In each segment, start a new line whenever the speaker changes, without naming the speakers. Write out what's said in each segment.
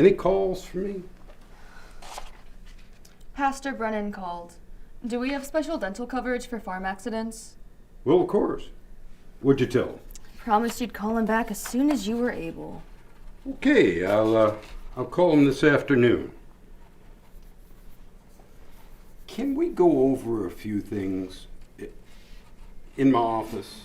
Any calls for me?
Pastor Brennan called. Do we have special dental coverage for farm accidents?
Well, of course. What'd you tell him?
Promised you'd call him back as soon as you were able.
Okay, I'll call him this afternoon. Can we go over a few things in my office?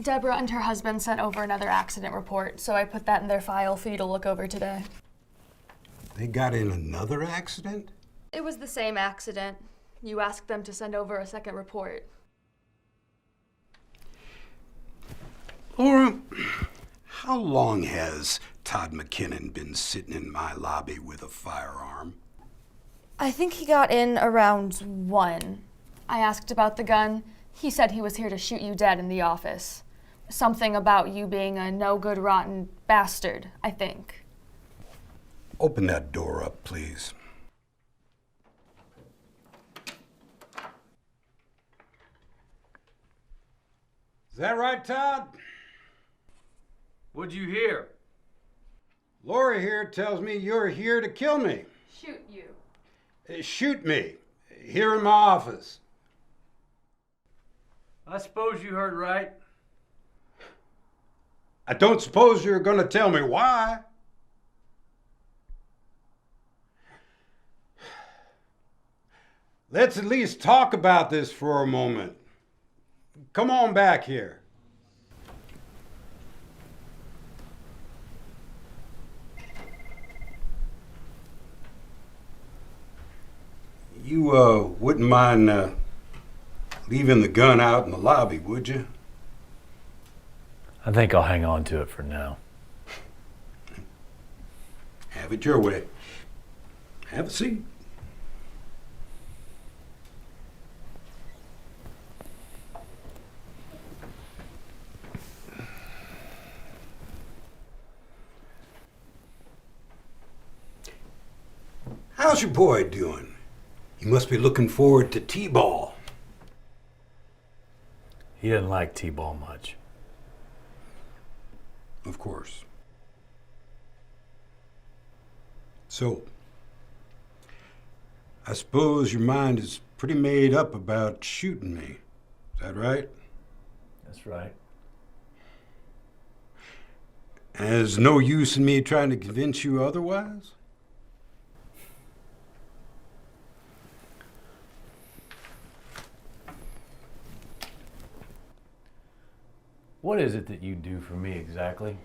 Deborah and her husband sent over another accident report, so I put that in their file for you to look over today.
They got in another accident?
It was the same accident. You asked them to send over a second report.
Laura, how long has Todd McKinnon been sitting in my lobby with a firearm?
I think he got in around 1. I asked about the gun. He said he was here to shoot you dead in the office. Something about you being a no-good, rotten bastard, I think.
Open that door up, please. Is that right, Todd?
What'd you hear?
Laura here tells me you're here to kill me.
Shoot you.
Shoot me. Here in my office.
I suppose you heard right.
I don't suppose you're going to tell me why. Let's at least talk about this for a moment. Come on back here. You wouldn't mind leaving the gun out in the lobby, would you?
I think I'll hang on to it for now.
Have it your way. Have a seat. How's your boy doing? You must be looking forward to T-ball.
He doesn't like T-ball much.
Of course. So, I suppose your mind is pretty made up about shooting me. Is that right?
That's right.
There's no use in me trying to convince you otherwise?
What is it that you do for me exactly?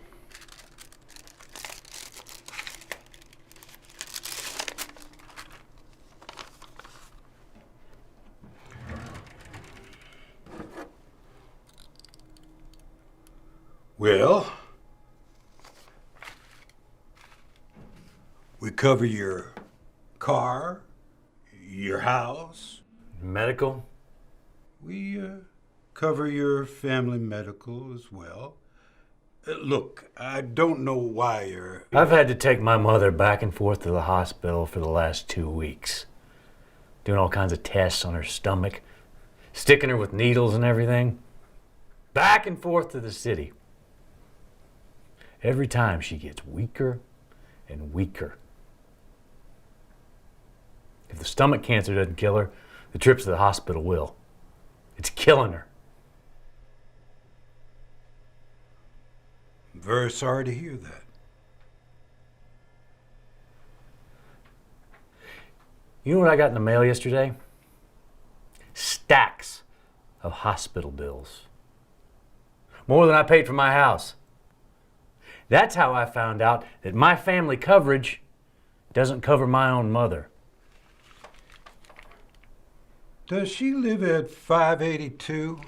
Well, we cover your car, your house.
Medical?
We cover your family medical as well. Look, I don't know why you're...
I've had to take my mother back and forth to the hospital for the last 2 weeks. Doing all kinds of tests on her stomach, sticking her with needles and everything. Back and forth to the city. Every time she gets weaker and weaker. If the stomach cancer doesn't kill her, the trips to the hospital will. It's killing her.
I'm very sorry to hear that.
You know what I got in the mail yesterday? Stacks of hospital bills. More than I paid for my house. That's how I found out that my family coverage doesn't cover my own mother.
Does she live at 582?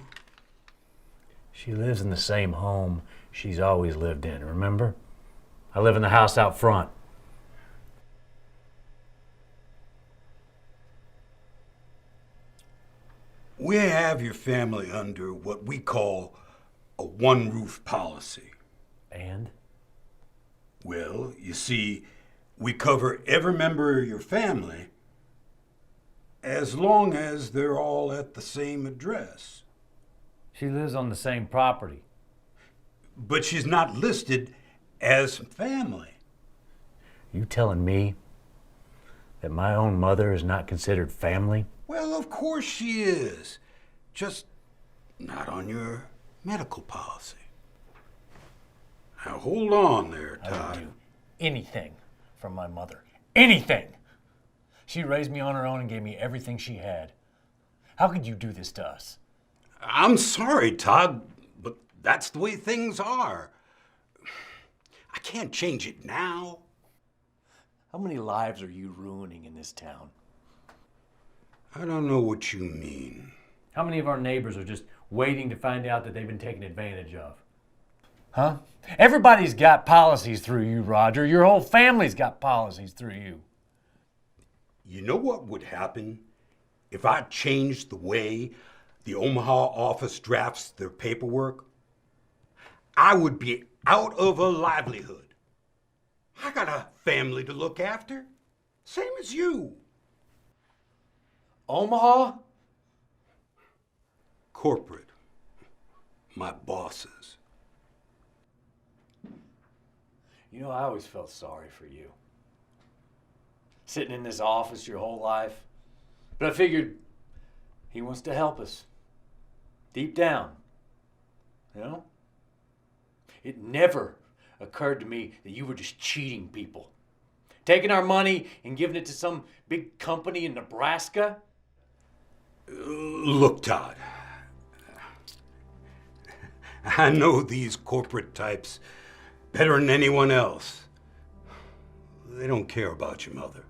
She lives in the same home she's always lived in, remember? I live in the house out front.
We have your family under what we call a one-roof policy.
And?
Well, you see, we cover every member of your family as long as they're all at the same address.
She lives on the same property.
But she's not listed as family.
You telling me that my own mother is not considered family?
Well, of course she is. Just not on your medical policy. Now, hold on there,
I
Todd.
would do anything for my mother. Anything! She raised me on her own and gave me everything she had. How could you do this to us?
I'm sorry, Todd, but that's the way things are. I can't change it now.
How many lives are you ruining in this town?
I don't know what you mean.
How many of our neighbors are just waiting to find out that they've been taken advantage of?
Huh? Everybody's got policies through you, Roger. Your whole family's got policies through you.
You know what would happen if I changed the way the Omaha office drafts their paperwork? I would be out of a livelihood. I got a family to look after, same as you.
Omaha?
Corporate, my bosses.
You know, I always felt sorry for you. Sitting in this office your whole life. But I figured he wants to help us. Deep down. You know? It never occurred to me that you were just cheating people. Taking our money and giving it to some big company in Nebraska.
Look, Todd. I know these corporate types better than anyone else. They don't care about your mother.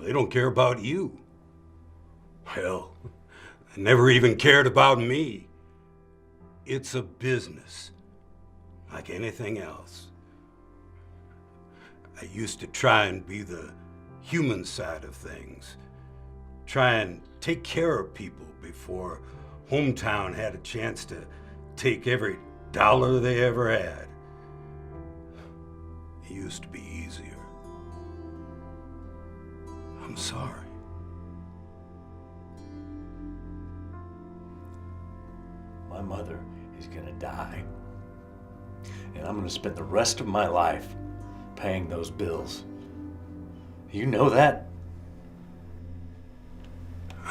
They don't care about you. Hell, they never even cared about me. It's a business, like anything else. I used to try and be the human side of things. Try and take care of people before hometown had a chance to take every dollar they ever had. It used to be easier. I'm sorry.
My mother is gonna die. And I'm gonna spend the rest of my life paying those bills. You know that?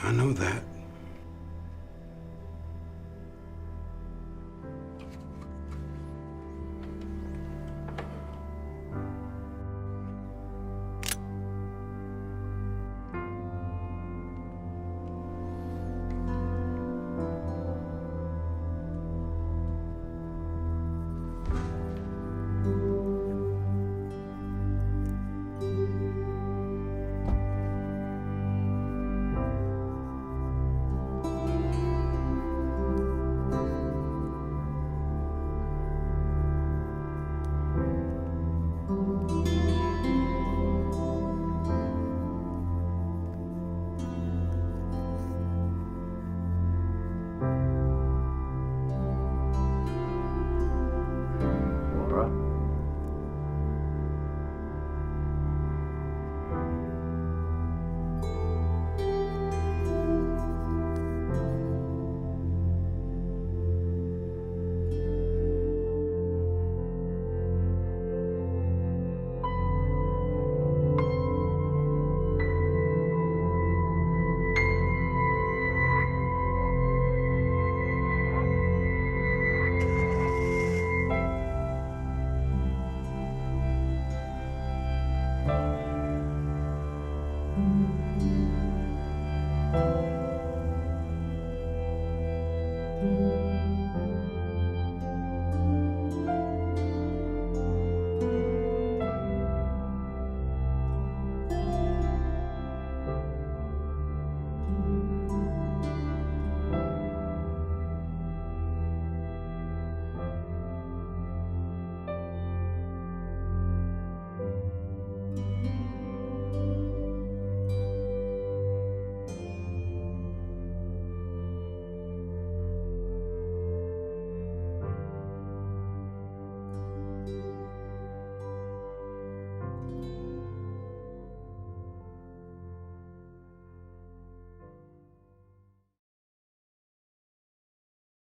I know that.